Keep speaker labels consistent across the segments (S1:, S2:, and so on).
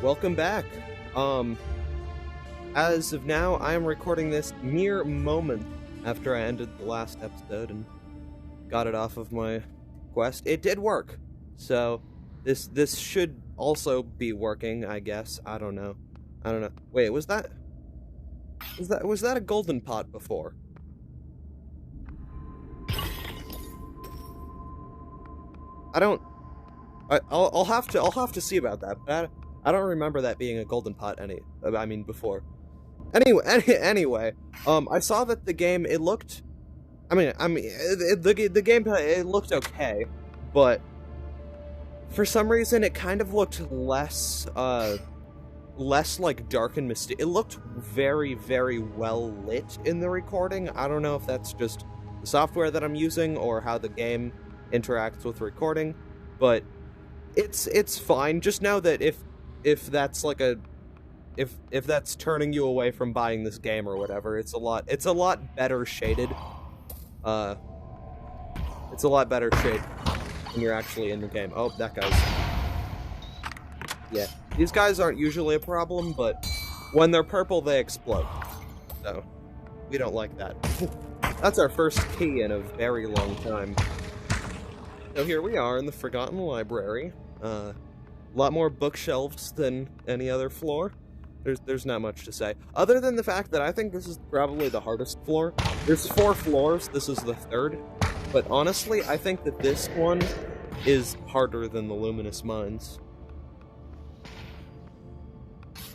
S1: welcome back. As of now, I am recording this mere moments after I ended the last episode and got it off of my quest. It did work, so this should also be working, I guess. I don't know. Wait, was that a golden pot before? I'll have to see about that. But I don't remember that being a golden pot before. Anyway, I saw that the game, it looked, the gameplay, it looked okay, but for some reason it kind of looked less like dark and mysterious. It looked very, very well lit in the recording. I don't know if that's just the software that I'm using or how the game interacts with recording, but it's fine. Just know that if that's like if that's turning you away from buying this game or whatever, it's a lot better shaded. It's a lot better shaded when you're actually in the game. Oh, that guy's... Yeah, these guys aren't usually a problem, but when they're purple, they explode. So, we don't like that. That's our first key in a very long time. So here we are in the Forgotten Library. A lot more bookshelves than any other floor. There's not much to say, other than the fact that I think this is probably the hardest floor. There's 4 floors, this is the 3rd, but honestly, I think that this one is harder than the luminous mines.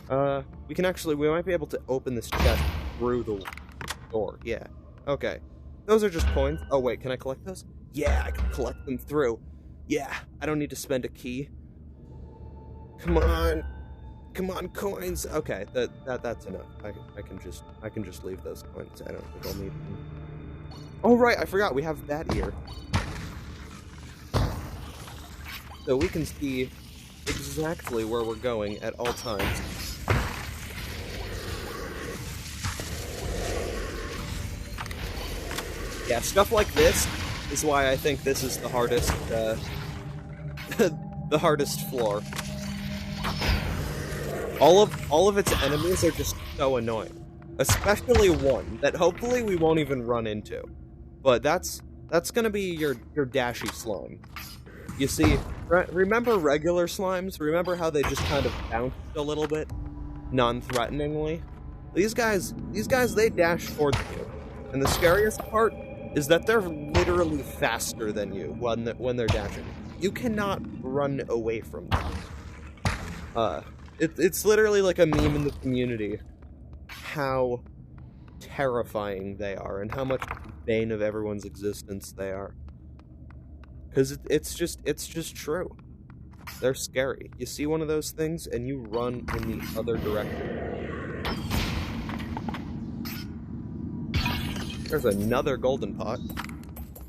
S1: We might be able to open this chest through the door. Yeah, okay. Those are just coins. Oh wait, can I collect those? Yeah, I can collect them through. Yeah, I don't need to spend a key. Come on, coins. Okay, that's enough. I can just leave those coins. I don't think I'll need them. Oh right, I forgot we have that here, so we can see exactly where we're going at all times. Yeah, stuff like this is why I think this is the hardest, the hardest floor. All of its enemies are just so annoying. Especially one that hopefully we won't even run into. But that's gonna be your dashy slime. You see, remember regular slimes? Remember how they just kind of bounced a little bit? Non-threateningly? These guys, they dash towards you. And the scariest part is that they're literally faster than you when they're dashing. You cannot run away from them. It's literally like a meme in the community, how terrifying they are, and how much the bane of everyone's existence they are. Because it's just true. They're scary. You see one of those things, and you run in the other direction. There's another golden pot.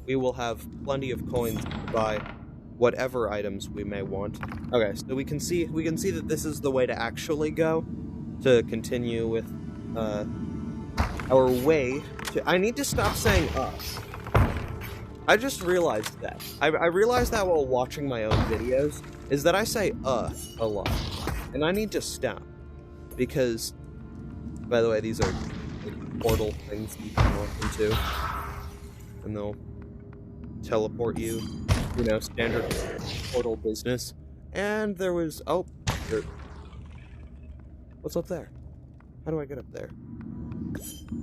S1: We will have plenty of coins to buy whatever items we may want. Okay, so we can see that this is the way to actually go to continue with our way to... I need to stop saying I just realized that. I realized that while watching my own videos, is that I say a lot. And I need to stop. Because, by the way, these are like portal things you can walk into. And they'll teleport you. You know, standard portal business. And there was... Oh, what's up there? How do I get up there?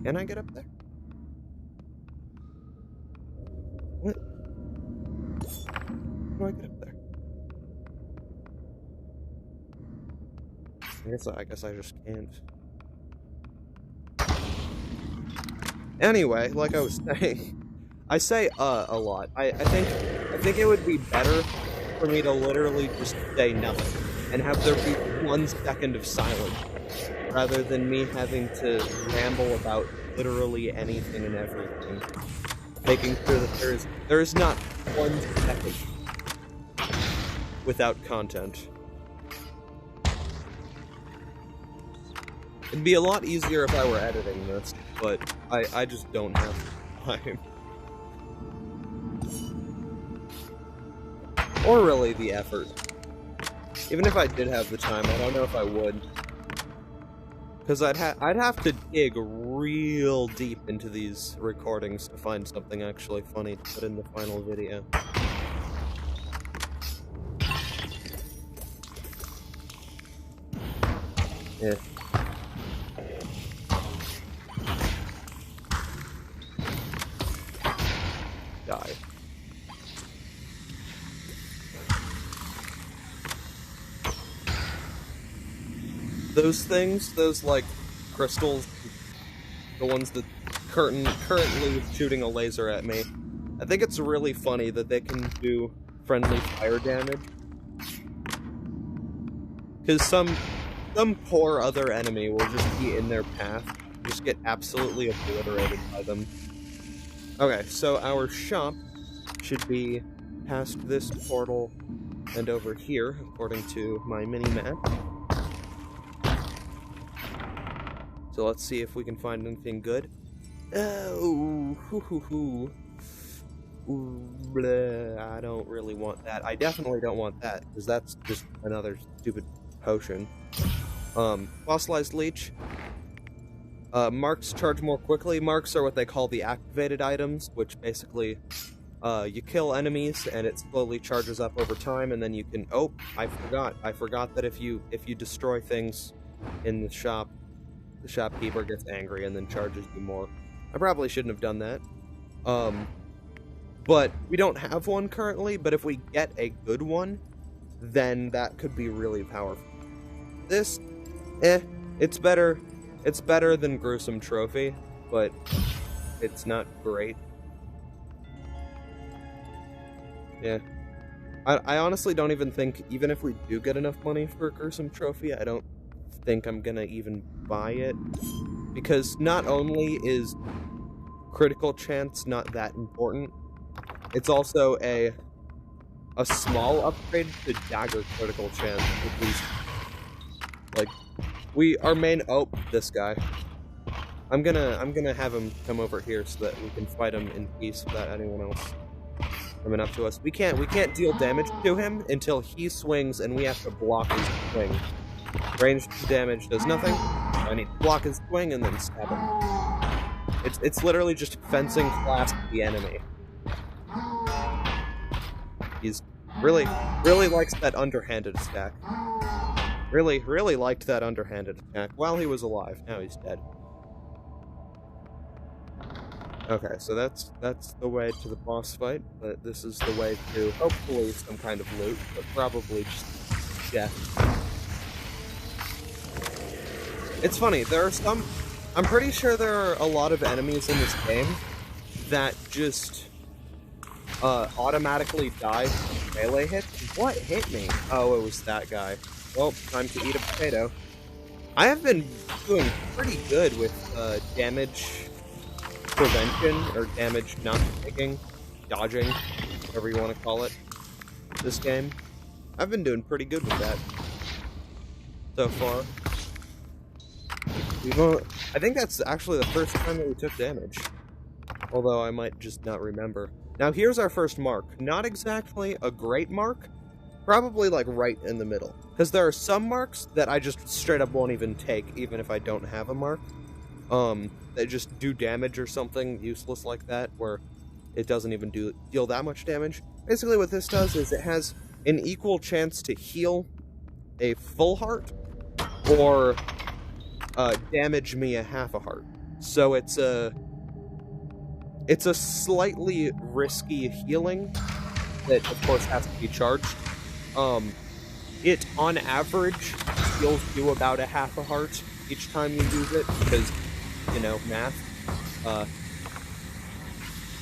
S1: Can I get up there? What? How do I get up there? I guess I just can't. Anyway, like I was saying, I say a lot. I think it would be better for me to literally just say nothing and have there be 1 second of silence rather than me having to ramble about literally anything and everything, making sure that there is not 1 second without content. It'd be a lot easier if I were editing this, but I just don't have time. Or really the effort. Even if I did have the time, I don't know if I would. Because I'd have to dig real deep into these recordings to find something actually funny to put in the final video. Yeah. Die. Those things, those, like, crystals, the ones that currently shooting a laser at me, I think it's really funny that they can do friendly fire damage. Because some poor other enemy will just be in their path, just get absolutely obliterated by them. Okay, so our shop should be past this portal and over here, according to my mini-map. So let's see if we can find anything good. Oh, bleh, I don't really want that. I definitely don't want that, because that's just another stupid potion. Fossilized leech. Marks charge more quickly. Marks are what they call the activated items, which basically, you kill enemies and it slowly charges up over time, and then you can... Oh, I forgot that if you destroy things in the shop, the shopkeeper gets angry and then charges you more. I probably shouldn't have done that. But we don't have one currently, but if we get a good one, then that could be really powerful. This, it's better than Gruesome Trophy, but it's not great. Yeah. I honestly don't even think, even if we do get enough money for a Gruesome Trophy, I don't think I'm gonna even buy it, because not only is critical chance not that important, it's also a small upgrade to dagger critical chance, at least. Like, our main... Oh, this guy. I'm gonna have him come over here so that we can fight him in peace without anyone else coming up to us. We can't deal damage to him until he swings and we have to block his swing. Ranged damage does nothing. I need to block his swing and then stab him. It's literally just fencing class the enemy. He's really likes that underhanded attack. Really liked that underhanded attack while he was alive. Now he's dead. Okay, so that's the way to the boss fight, but this is the way to hopefully some kind of loot, but probably just death. It's funny, there are some... I'm pretty sure there are a lot of enemies in this game that just automatically die from melee hits. What hit me? Oh, it was that guy. Well, time to eat a potato. I have been doing pretty good with damage prevention, or damage not taking, dodging, whatever you want to call it, this game. I've been doing pretty good with that so far. I think that's actually the first time that we took damage, although I might just not remember. Now here's our first mark. Not exactly a great mark, probably like right in the middle, because there are some marks that I just straight up won't even take, even if I don't have a mark. That just do damage or something useless like that, where it doesn't even deal that much damage. Basically what this does is it has an equal chance to heal a full heart, or damage me a half a heart. So it's a slightly risky healing that of course has to be charged. It on average heals you about a half a heart each time you use it, because, you know, math.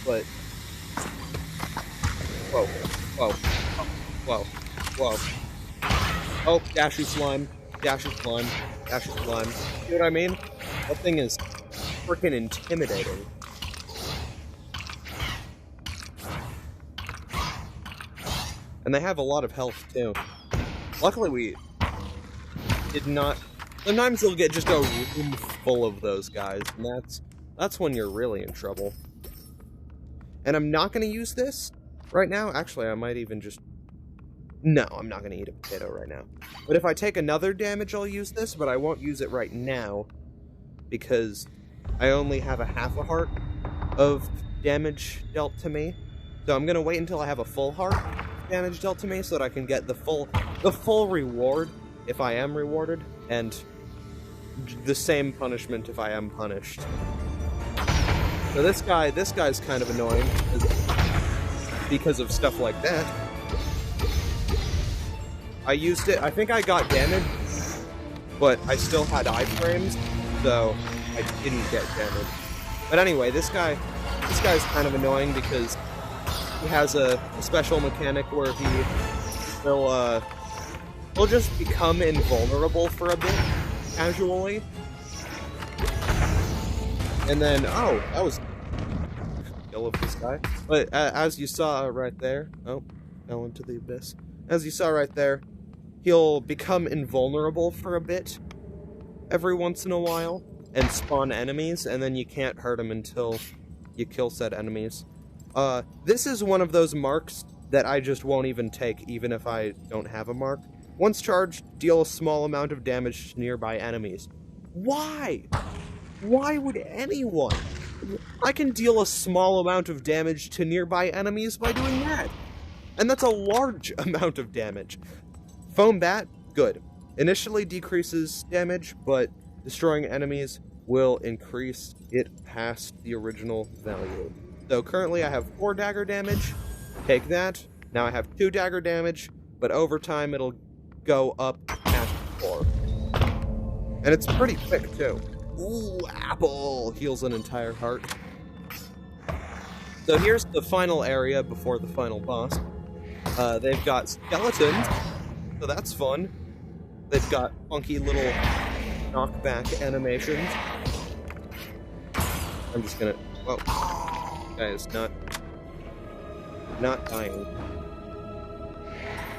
S1: But whoa. Oh, dashy slime. See what I mean? That thing is freaking intimidating. And they have a lot of health, too. Luckily, we did not... Sometimes you'll get just a room full of those guys, and that's when you're really in trouble. And I'm not going to use this right now. Actually, I might even just No, I'm not going to eat a potato right now. But if I take another damage, I'll use this, but I won't use it right now because I only have a half a heart of damage dealt to me. So I'm going to wait until I have a full heart damage dealt to me so that I can get the full reward if I am rewarded, and the same punishment if I am punished. So this guy's kind of annoying because of stuff like that. I used it, I think I got damage, but I still had iframes, so I didn't get damage. But anyway, this guy's kind of annoying because he has a special mechanic where he'll just become invulnerable for a bit, casually. And then, oh, that was kill of this guy. But as you saw right there, oh, fell into the abyss. As you saw right there, he'll become invulnerable for a bit, every once in a while, and spawn enemies, and then you can't hurt him until you kill said enemies. This is one of those marks that I just won't even take, even if I don't have a mark. Once charged, deal a small amount of damage to nearby enemies. Why? Why would anyone? I can deal a small amount of damage to nearby enemies by doing that. And that's a large amount of damage. Foam Bat, good. Initially decreases damage, but destroying enemies will increase it past the original value. So currently I have 4 dagger damage. Take that. Now I have 2 dagger damage, but over time it'll go up past 4. And it's pretty quick, too. Ooh, apple! Heals an entire heart. So here's the final area before the final boss. They've got skeletons, so that's fun. They've got funky little knockback animations. I'm just gonna... Whoa. Guy is not dying.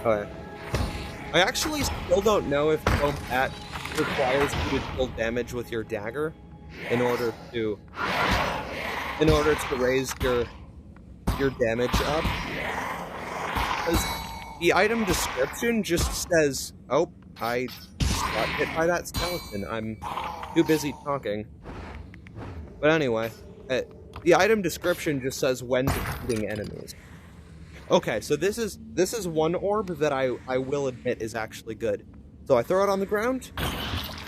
S1: Okay. I actually still don't know if Foam Bat requires you to deal damage with your dagger in order to raise your damage up. Because the item description just says, oh, I got hit by that skeleton. I'm too busy talking. But anyway, the item description just says when defeating enemies. Okay, so this is one orb that I will admit is actually good. So I throw it on the ground,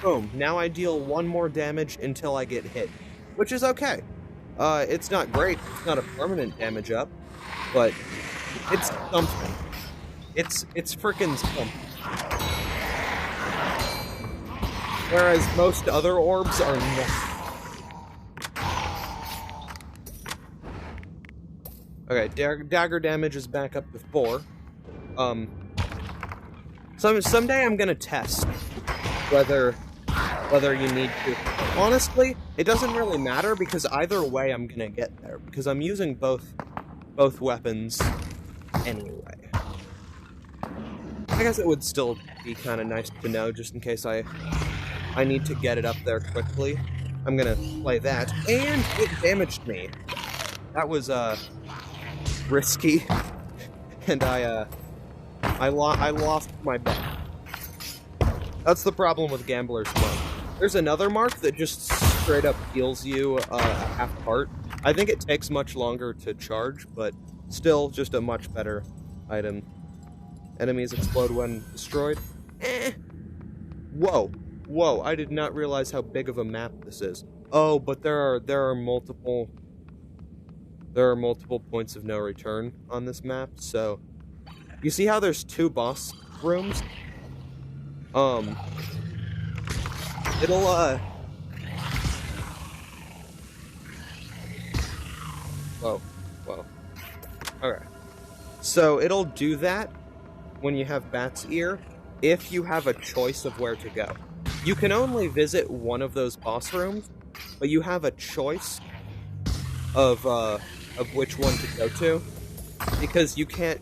S1: boom. Now I deal 1 more damage until I get hit, which is okay. It's not great, it's not a permanent damage up, but it's something. It's frickin' something. Whereas most other orbs are not. Okay, dagger damage is back up to 4. Someday I'm gonna test whether you need to. Honestly, it doesn't really matter because either way I'm gonna get there because I'm using both weapons anyway. I guess it would still be kind of nice to know just in case I need to get it up there quickly. I'm gonna play that, and it damaged me. That was risky, and I lost my bet. That's the problem with Gambler's Monk. There's another mark that just straight up heals you a half heart. I think it takes much longer to charge, but still just a much better item. Enemies explode when destroyed. Whoa, I did not realize how big of a map this is. Oh, but there are multiple points of no return on this map, so you see how there's 2 boss rooms? It'll whoa. Okay. So it'll do that when you have Bat's Ear if you have a choice of where to go. You can only visit one of those boss rooms, but you have a choice of which one to go to, because you can't,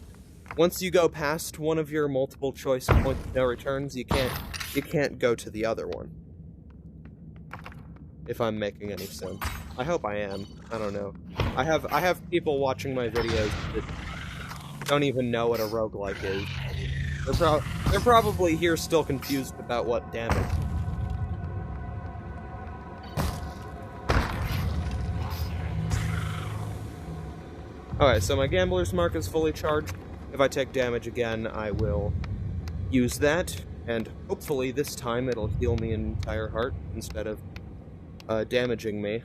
S1: once you go past one of your multiple choice points of no returns, you can't go to the other one. If I'm making any sense. I hope I am. I don't know. I have people watching my videos that don't even know what a roguelike is. They're probably here still confused about what damage. Alright, so my Gambler's Mark is fully charged. If I take damage again, I will use that, and hopefully this time it'll heal me an entire heart instead of damaging me.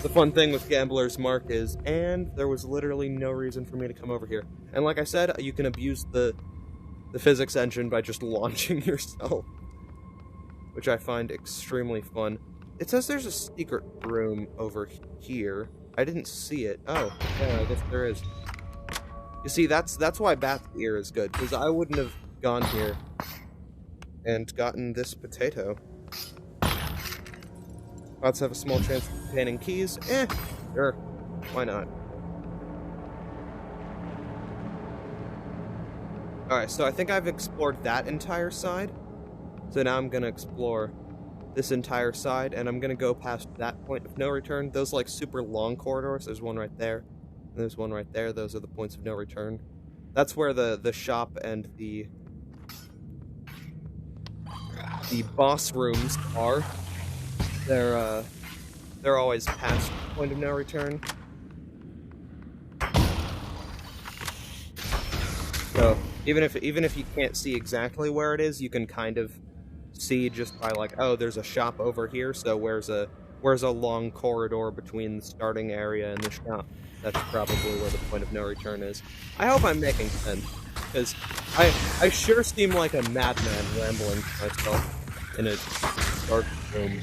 S1: The fun thing with Gambler's Mark is, and there was literally no reason for me to come over here. And like I said, you can abuse the physics engine by just launching yourself, which I find extremely fun. It says there's a secret room over here. I didn't see it. Oh, yeah, I guess there is. You see, that's why Bat's Ear is good, because I wouldn't have gone here and gotten this potato. Bots have a small chance of containing keys. Sure. Why not? Alright, so I think I've explored that entire side. So now I'm gonna explore this entire side, and I'm gonna go past that point of no return. Those, like, super long corridors. There's one right there. And there's one right there. Those are the points of no return. That's where the shop and the boss rooms are. They're always past the point of no return. So even if you can't see exactly where it is, you can kind of see just by, like, oh, there's a shop over here, so where's a long corridor between the starting area and the shop? That's probably where the point of no return is. I hope I'm making sense, because I sure seem like a madman rambling to myself in a dark room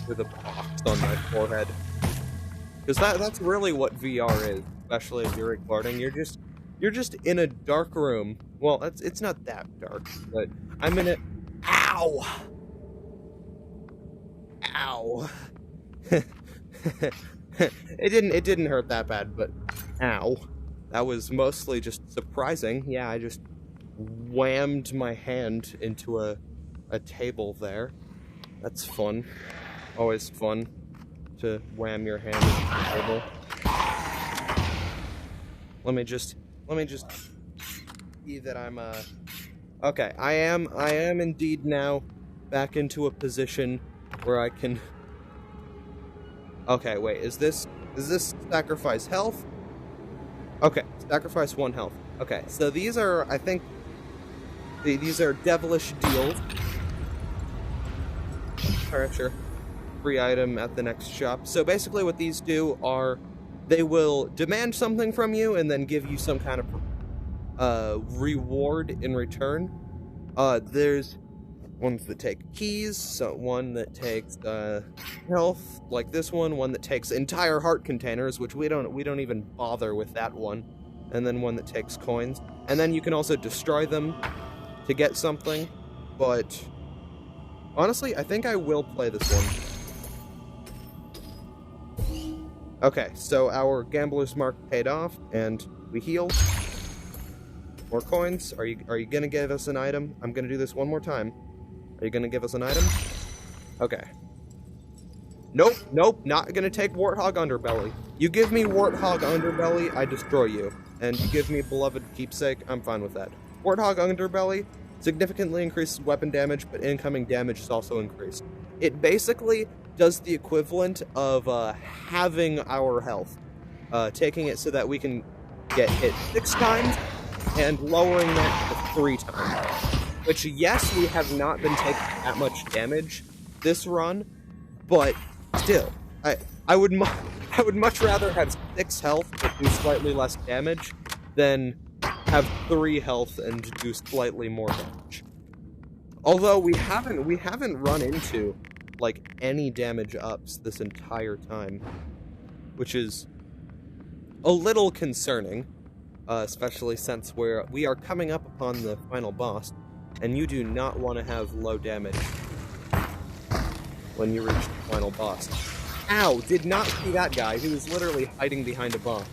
S1: with a box on my forehead. Because that's really what VR is, especially if you're recording. You're just in a dark room. Well, it's not that dark, but I'm in it. Ow! Ow! It didn't hurt that bad, but ow. That was mostly just surprising. Yeah, I just whammed my hand into a table there. That's fun. Always fun to wham your hand into the table. Let me just see that I'm okay, I am indeed now back into a position where I can. Okay, wait, is this sacrifice health? Okay, sacrifice 1 health. Okay, so these are, I think, these are devilish deals. Alright, sure. Free item at the next shop. So basically what these do are, they will demand something from you and then give you some kind of reward in return. There's ones that take keys, so one that takes health, like this one that takes entire heart containers, which we don't even bother with that one, and then one that takes coins, and then you can also destroy them to get something. But honestly, I think I will play this one. Okay, so our Gambler's Mark paid off, and we healed. More coins. Are you gonna give us an item? I'm gonna do this one more time. Are you gonna give us an item? Okay. Nope, not gonna take Warthog Underbelly. You give me Warthog Underbelly, I destroy you. And you give me Beloved Keepsake, I'm fine with that. Warthog Underbelly significantly increases weapon damage, but incoming damage is also increased. It basically does the equivalent of halving our health. Taking it so that we can get hit 6 times, and lowering that to 3 times. Which, yes, we have not been taking that much damage this run, but still, I would much rather have 6 health but do slightly less damage than have 3 health and do slightly more damage. Although we haven't run into, like, any damage ups this entire time, which is a little concerning, especially since we are coming up upon the final boss. And you do not want to have low damage when you reach the final boss. Ow! Did not see that guy. He was literally hiding behind a bomb.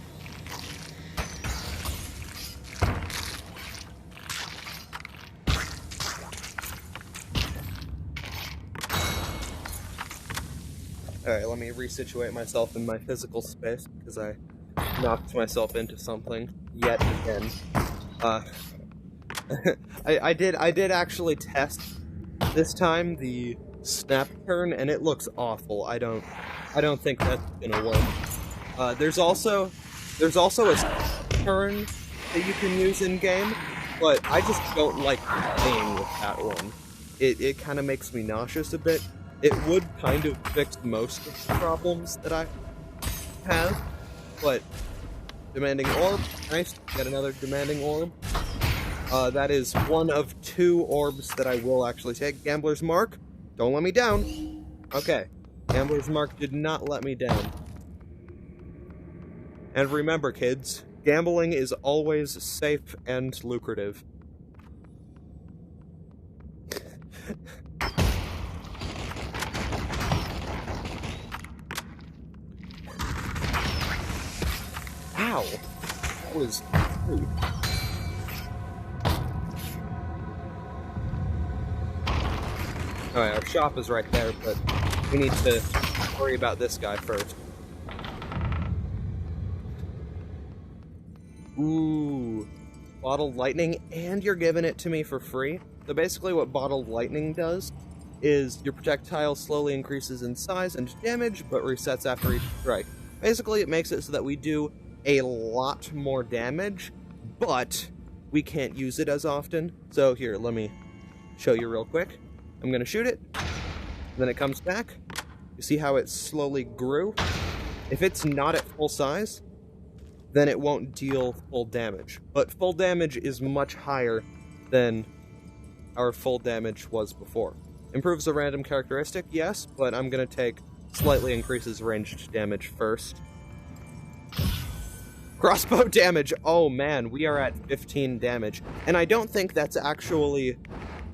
S1: Alright, let me resituate myself in my physical space, because I knocked myself into something yet again. Uh, I did actually test this time the snap turn, and it looks awful. I don't think that's gonna work. There's also a turn that you can use in game, but I just don't like playing with that one. It kind of makes me nauseous a bit. It would kind of fix most of the problems that I have, but demanding orb, nice. Got another demanding orb. That is one of 2 orbs that I will actually take. Gambler's Mark, don't let me down. Okay, Gambler's Mark did not let me down. And remember, kids, gambling is always safe and lucrative. Ow! That was rude. Alright, our shop is right there, but we need to worry about this guy first. Ooh, bottled lightning, and you're giving it to me for free. So basically what bottled lightning does is your projectile slowly increases in size and damage, but resets after each strike. Basically it makes it so that we do a lot more damage, but we can't use it as often. So here, let me show you real quick. I'm gonna shoot it, then it comes back. You see how it slowly grew? If it's not at full size, then it won't deal full damage. But full damage is much higher than our full damage was before. Improves a random characteristic, yes, but I'm gonna take slightly increases ranged damage first. Crossbow damage! Oh man, we are at 15 damage. And I don't think that's actually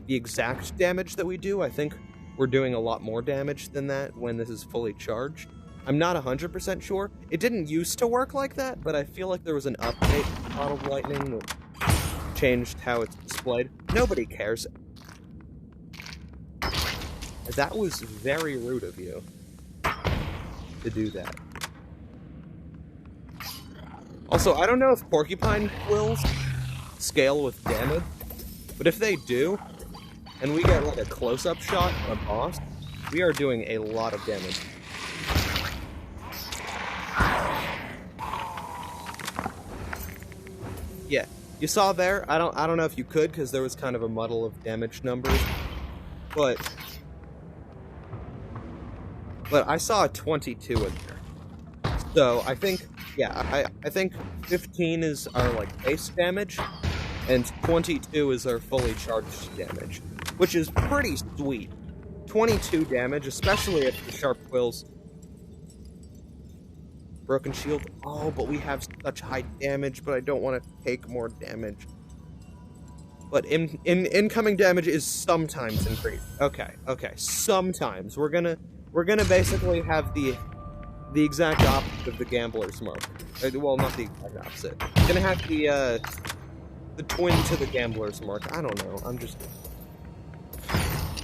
S1: the exact damage that we do. I think we're doing a lot more damage than that when this is fully charged. I'm not 100% sure. It didn't used to work like that, but I feel like there was an update to Bottled Lightning that changed how it's displayed. Nobody cares. That was very rude of you to do that. Also, I don't know if porcupine quills scale with damage, but if they do, and we get like a close-up shot on a boss, we are doing a lot of damage. Yeah, you saw there. I don't know if you could because there was kind of a muddle of damage numbers, but I saw a 22 in there. So I think, yeah, I think 15 is our like base damage, and 22 is our fully charged damage, which is pretty sweet. 22 damage, especially if the sharp quills. Broken shield. Oh, but we have such high damage, but I don't want to take more damage. But incoming damage is sometimes increased. Okay, sometimes. We're gonna basically have the exact opposite of the Gambler's Mark. Well, not the exact opposite. We're gonna have the twin to the Gambler's Mark. I don't know.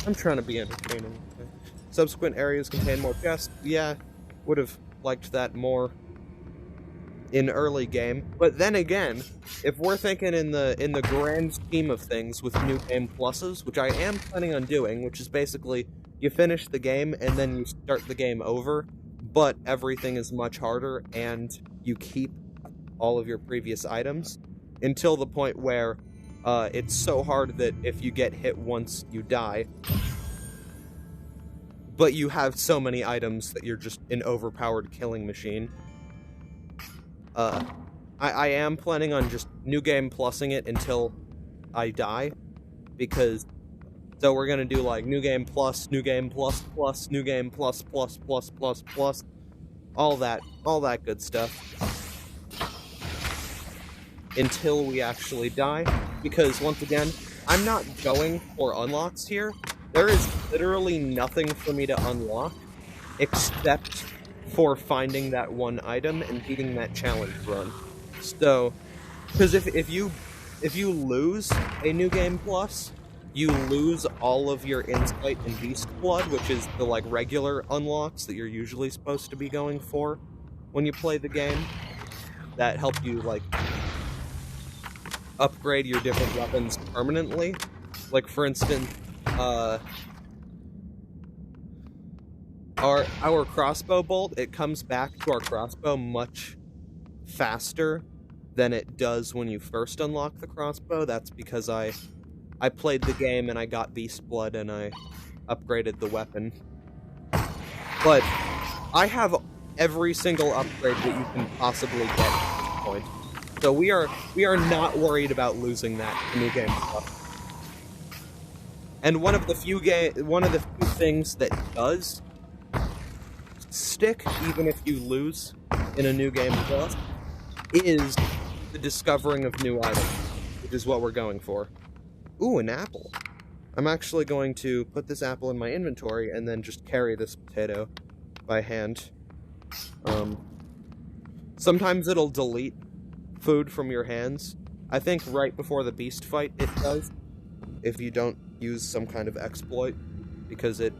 S1: I'm trying to be entertaining. Subsequent areas contain more chests. Yeah, would have liked that more in early game. But then again, if we're thinking in the grand scheme of things with new game pluses, which I am planning on doing, which is basically you finish the game and then you start the game over, but everything is much harder and you keep all of your previous items until the point where it's so hard that if you get hit once, you die. But you have so many items that you're just an overpowered killing machine. I am planning on just new game plussing it until I die, because so we're gonna do like new game plus, new game plus plus, new game plus plus plus plus plus, all that good stuff until we actually die. Because once again, I'm not going for unlocks here. There is literally nothing for me to unlock except for finding that one item and beating that challenge run. So, because if you lose a new game plus, you lose all of your insight and beast blood, which is the like regular unlocks that you're usually supposed to be going for when you play the game. That help you like upgrade your different weapons permanently. Like, for instance, our crossbow bolt, it comes back to our crossbow much faster than it does when you first unlock the crossbow. That's because I played the game and I got Beast Blood and I upgraded the weapon. But I have every single upgrade that you can possibly get at this point. So we are not worried about losing that in New Game Plus. And one of the few things that does stick, even if you lose in a New Game Plus, is the discovering of new items, which is what we're going for. Ooh, an apple. I'm actually going to put this apple in my inventory and then just carry this potato by hand. Sometimes it'll delete food from your hands. I think right before the beast fight it does, if you don't use some kind of exploit, because it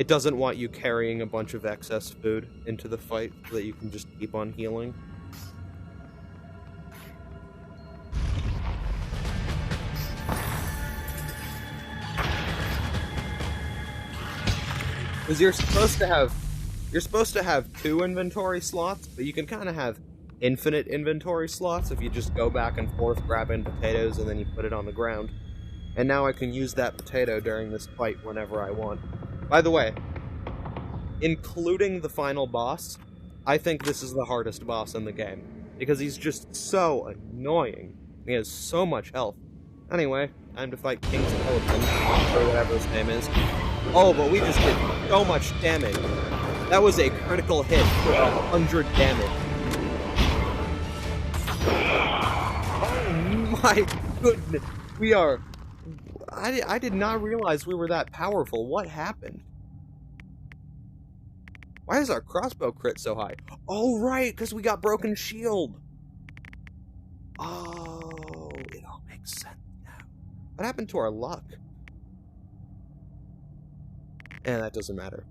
S1: doesn't want you carrying a bunch of excess food into the fight so that you can just keep on healing. Because you're supposed to have 2 inventory slots, but you can kind of have infinite inventory slots if you just go back and forth grabbing potatoes and then you put it on the ground. And now I can use that potato during this fight whenever I want. By the way, including the final boss, I think this is the hardest boss in the game, because he's just so annoying. He has so much health. Anyway, time to fight King Skeleton, or whatever his name is. Oh, but we just did so much damage. That was a critical hit for 100 damage. Oh my goodness. We are... I did not realize we were that powerful. What happened? Why is our crossbow crit so high? Oh, right, because we got broken shield. Oh, it all makes sense now. What happened to our luck? That doesn't matter.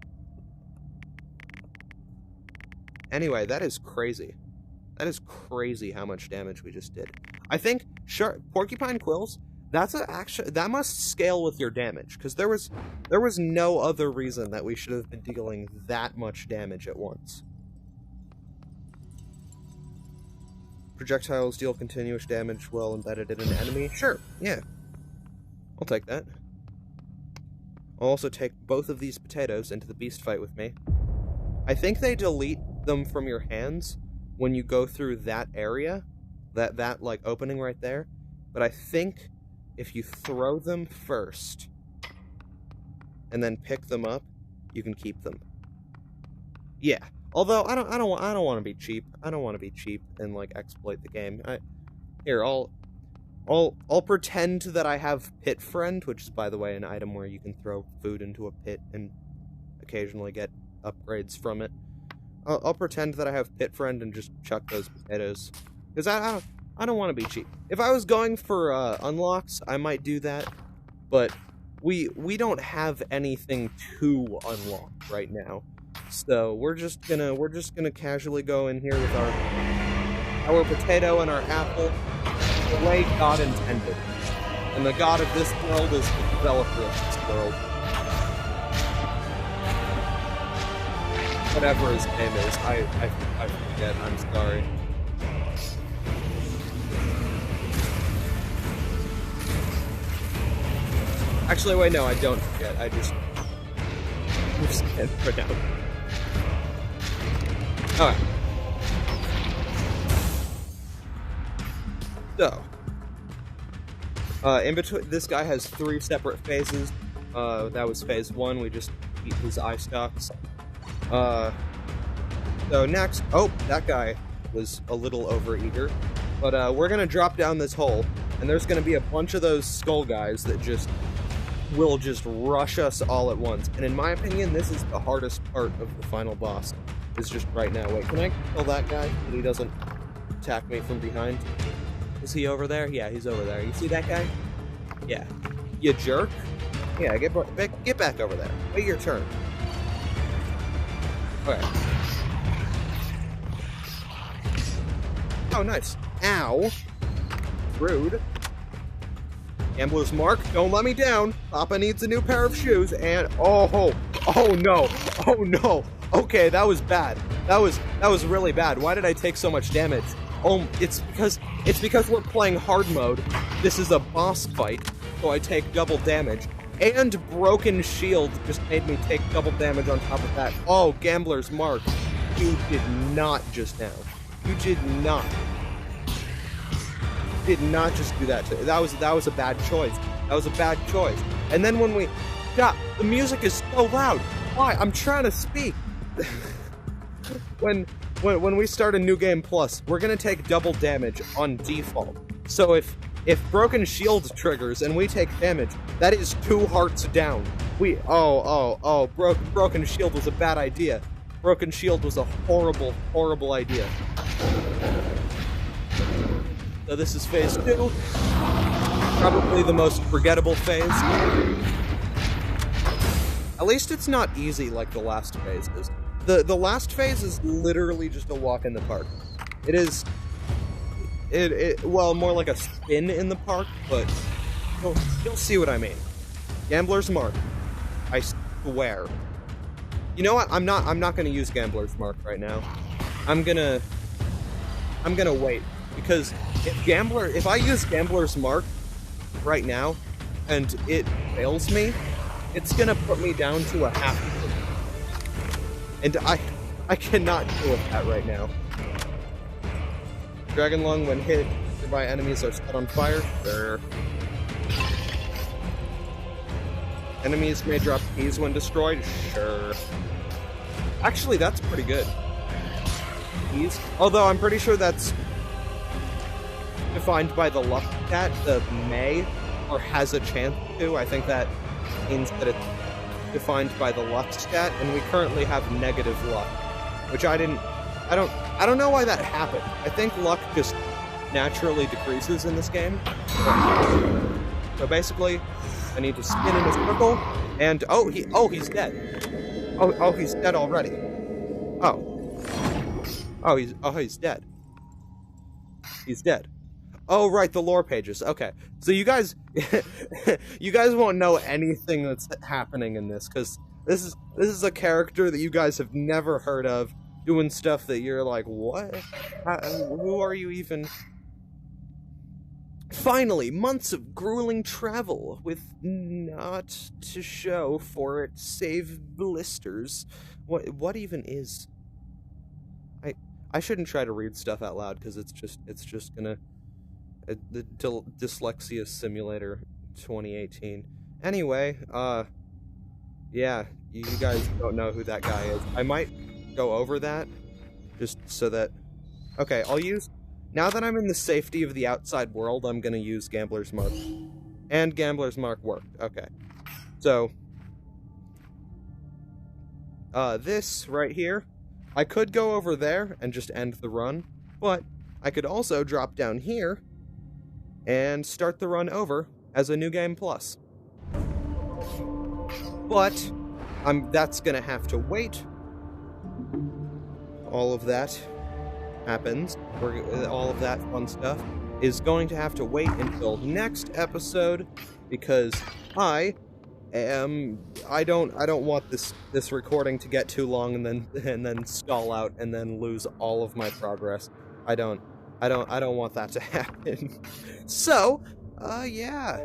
S1: Anyway, that is crazy. That is crazy how much damage we just did. I think, sure, porcupine quills, that must scale with your damage, because there was no other reason that we should have been dealing that much damage at once. Projectiles deal continuous damage while embedded in an enemy. Sure, yeah. I'll take that. I'll also take both of these potatoes into the beast fight with me. I think they delete them from your hands when you go through that area, that like opening right there. But I think if you throw them first and then pick them up, you can keep them. Yeah. Although I don't want to be cheap. I don't want to be cheap and like exploit the game. I'll pretend that I have Pit Friend, which is, by the way, an item where you can throw food into a pit and occasionally get upgrades from it. I'll pretend that I have Pit Friend and just chuck those potatoes, because I don't want to be cheap. If I was going for unlocks, I might do that, but we don't have anything to unlock right now, so we're just gonna casually go in here with our potato and our apple, the way God intended. And the God of this world is the developer of this world. Whatever his name is, I forget, I'm sorry. Actually, wait, no, I don't forget, I just can't for now. Alright. So, in between, this guy has 3 separate phases. That was phase 1, we just beat his eye stalks. So next, oh, that guy was a little overeager. But, we're gonna drop down this hole, and there's gonna be a bunch of those skull guys that will just rush us all at once. And in my opinion, this is the hardest part of the final boss, is just right now. Wait, can I kill that guy so he doesn't attack me from behind? Is he over there? Yeah, he's over there. You see that guy? Yeah. You jerk? Yeah, get back over there. Wait your turn. Okay. Oh, nice. Ow. Rude. Gambler's Mark, don't let me down. Papa needs a new pair of shoes, and oh no. Okay, that was bad. That was really bad. Why did I take so much damage? Oh, it's because we're playing hard mode. This is a boss fight, so I take double damage. And Broken Shield just made me take double damage on top of that. Oh, Gambler's Mark, you did not just now. You did not just do that to that was a bad choice. That was a bad choice. And then when we the music is so loud. Why? I'm trying to speak. when we start a new game plus, we're gonna take double damage on default. So if Broken Shield triggers and we take damage, that is 2 hearts down. Broken Shield was a bad idea. Broken Shield was a horrible idea. So this is phase 2. Probably the most forgettable phase. At least it's not easy like the last phase is. The last phase is literally just a walk in the park. It is... well, more like a spin in the park, but you'll see what I mean. Gambler's Mark. I swear. You know what? I'm not gonna use Gambler's Mark right now. I'm gonna wait. Because if I use Gambler's Mark right now, and it fails me, it's gonna put me down to a half. And I cannot deal with that right now. Dragon Lung, when hit, nearby enemies are set on fire. Sure. Enemies may drop keys when destroyed. Sure. Actually, that's pretty good. Keys. Although I'm pretty sure that's defined by the luck stat, the may, or has a chance to. I think that means that it's defined by the luck stat, and we currently have negative luck, which I don't know why that happened. I think luck just naturally decreases in this game. So basically, I need to spin in a circle, and he's dead. Oh, he's dead already. He's dead. He's dead. Oh, right, the lore pages. Okay, so you guys, you guys won't know anything that's happening in this, because this is a character that you guys have never heard of, doing stuff that you're like, what? Who are you even? Finally, months of grueling travel with not to show for it save blisters. What even is? I shouldn't try to read stuff out loud because it's just gonna. The Dyslexia Simulator 2018. Anyway, yeah, you guys don't know who that guy is. I might go over that, just so that... Okay, now that I'm in the safety of the outside world, I'm gonna use Gambler's Mark. And Gambler's Mark worked, okay. So, this right here, I could go over there and just end the run, but I could also drop down here and start the run over as a new game plus. But that's gonna have to wait. All of that happens. All of that fun stuff is going to have to wait until next episode, because I don't want this recording to get too long and then stall out and then lose all of my progress. I don't want that to happen. So, yeah.